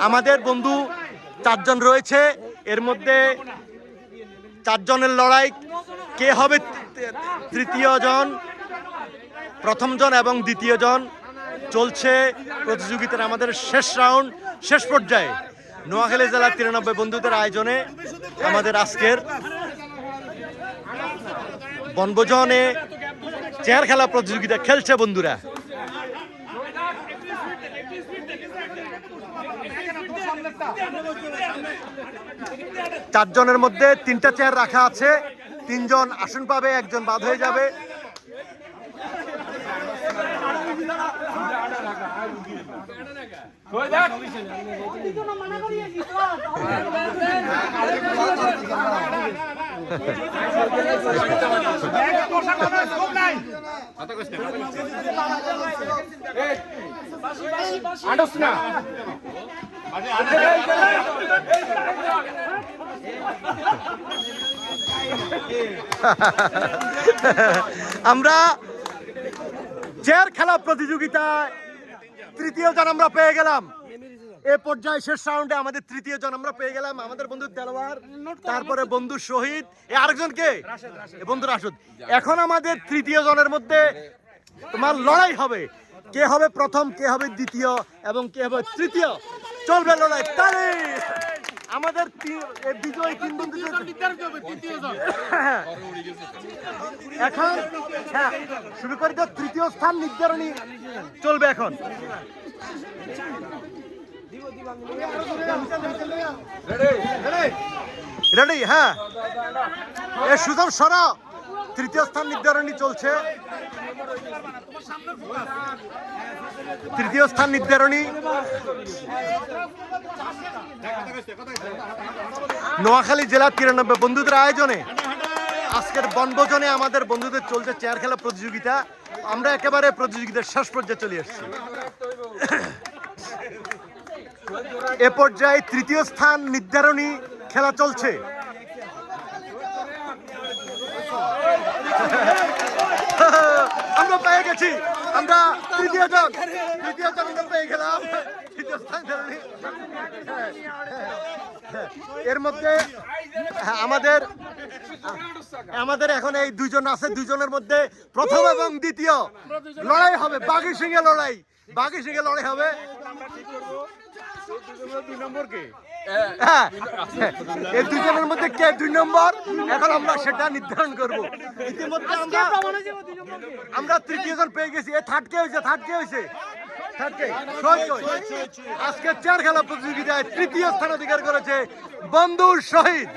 আমাদের বন্ধু 4 জন রয়েছে, এর মধ্যে 4 জনের লড়াই। কে হবে তৃতীয় জন, প্রথম জন এবং দ্বিতীয় জন? চলছে প্রতিযোগিতার আমাদের শেষ রাউন্ড, শেষ পর্যায়ে নোয়াখালী জেলা 93 বন্ধুদের আয়োজনে আমাদের আজকের বনভোজনে চেয়ার খেলা প্রতিযোগিতা খেলছে বন্ধুরা। চার জনের মধ্যে 3টা চেয়ার রাখা আছে, 3 জন আসন পাবে, 1 জন বাদ হয়ে যাবে। আমরা চেয়ার খেলা প্রতিযোগিতায় তৃতীয় জন আমরা পেয়ে গেলাম। এ পর্যায়ে শেষ রাউন্ডে আমাদের তৃতীয় জন আমরা পেয়ে গেলাম, আমাদের বন্ধু দেলোয়ার, তারপরে বন্ধু শহীদ, আরেকজন কে, বন্ধু রাশেদ। এখন আমাদের তৃতীয় জনের মধ্যে তোমার লড়াই হবে, কে হবে প্রথম, কে হবে দ্বিতীয় এবং কে হবে তৃতীয়। চলবে লড়াই, তাহলে আমাদের বিজয়ী 3 বন্ধু এখন শুরু করে তো তৃতীয় স্থান নির্ধারণী চলবে এখন। রেডি? হ্যাঁ, সুজন সর, তৃতীয় স্থান নির্ধারণী চলছে। তৃতীয় স্থান নির্ধারণী নোয়াখালী জেলা 93 বন্ধুদের আয়োজনে আজকের বনভোজনে আমাদের বন্ধুদের চলছে চেয়ার খেলা প্রতিযোগিতা। আমরা একেবারে প্রতিযোগিতার শেষ পর্যায়ে চলে এসেছি। এ পর্যায়ে তৃতীয় স্থান নির্ধারণী খেলা চলছে। আমরা পেয়ে গেছি, আমরা তৃতীয় জন আমরা পেয়ে গেলাম, তৃতীয় স্থান। এর মধ্যে আমাদের এখন এই 2 জন আছে, 2 জনের মধ্যে প্রথম এবং দ্বিতীয় লড়াই হবে, বাঘি সিংহে লড়াই হবে। এই 2 জনের মধ্যে কে 2 নম্বর, এখন আমরা সেটা নির্ধারণ করব। ইতিমধ্যে আমরা তৃতীয় জন পেয়ে গেছি। থার্ড কে হয়েছে? আজকে চেয়ার খেলা প্রতিযোগিতায় তৃতীয় স্থান অধিকার করেছে বন্ধু শহীদ।